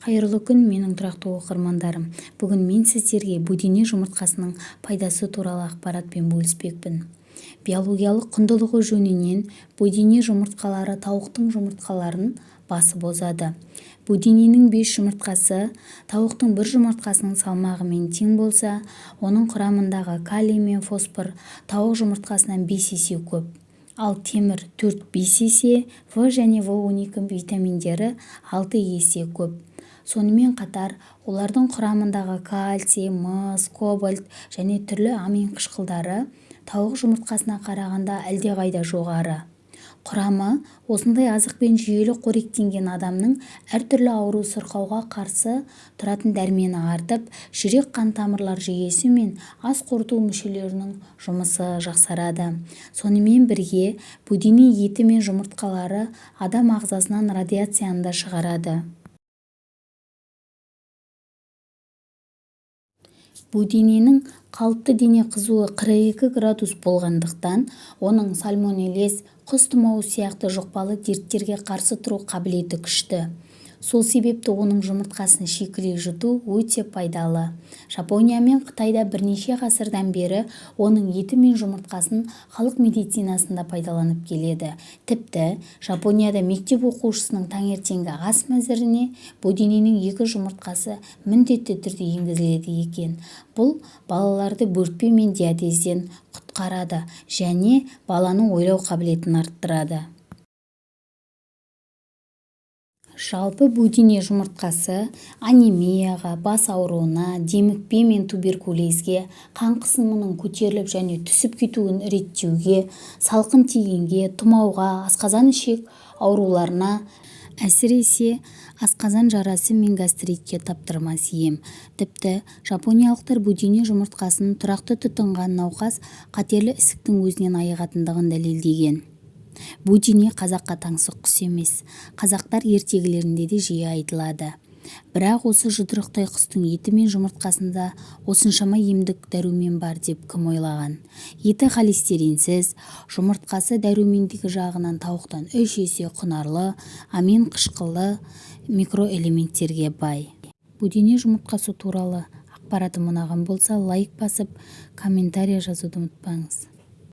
Қайырлы күн, менің тұрақты оқырмандарым. Бүгін мен сіздерге будене жұмыртқасының пайдасы туралы ақпаратпен бөліспекпін. Биологиялық құндылығы жөнінен будене жұмыртқалары тауықтың жұмыртқаларын басып озады. Будененің 5 жұмыртқасы тауықтың бір жұмыртқасының салмағымен тең болса, оның құрамындағы калий мен фосфор тауық жұмыртқасынан 5 есе көп. Ал темір 4-5 есе, В және В12 витаминдері 6 есе көп. Сонымен қатар, олардың құрамындағы кальций, мыс, кобальт және түрлі амин қышқылдары тауық жұмыртқасына қарағанда әлдеқайда жоғары. Құрамы осындай азықпен жүйелі қоректенген адамның әртүрлі ауру сырқауға қарсы тұратын дәрмені артып, жүрек-қан тамырлар жүйесі мен ас қорыту мүшелерінің жұмысы жақсарады. Сонымен бірге, будене еті мен жұмыртқалары адам ағзасынан радиацияны да шығарады. Будененің қалыпты дене қызуы 42 градус болғандықтан, оның сальмонеллез, құс тұмауы сияқты жұқпалы дерттерге қарсы тұру қабілеті күшті. Сол себепті оның жұмыртқасын шикілей жұту өте пайдалы. Жапония мен Қытайда бірнеше ғасырдан бері оның еті мен жұмыртқасын халық медицинасында пайдаланып келеді. Тіпті Жапонияда мектеп оқушысының таңертеңгі ас мәзіріне будененің 2 жұмыртқасы міндетті түрде енгізіледі екен. Бұл балаларды бөртпе мен диатезден құтқарады және баланың ойлау қабілетін арттырады. Жалпы будене жұмыртқасы анемияға, бас ауруына, демікпе мен туберкулезге, қан қысымының көтеріліп және түсіп кетуін реттеуге, салқын тигенге, тұмауға, асқазан ішек ауруларына, әсіресе асқазан жарасы мен гастритке таптырмас ем. Тіпті жапониялықтар будене жұмыртқасын тұрақты тұтынған науқас қатерлі ісіктің өзінен айығатындығын дәлелдеген. Будене қазаққа таңсық құс емес. Қазақтар ертегілерінде де жиі айтылады. Бірақ осы жұдырықтай құстың еті мен жұмыртқасында осыншама емдік дәрумен бар деп кім ойлаған? Еті холестеринсіз, жұмыртқасы дәрумендігі жағынан тауықтан 3 есе құнарлы, амин қышқылы микроэлементтерге бай. Будене жұмыртқасы туралы ақпаратым ұнаған болса, лайк басып, комментарий жазуды ұмытпаңыз.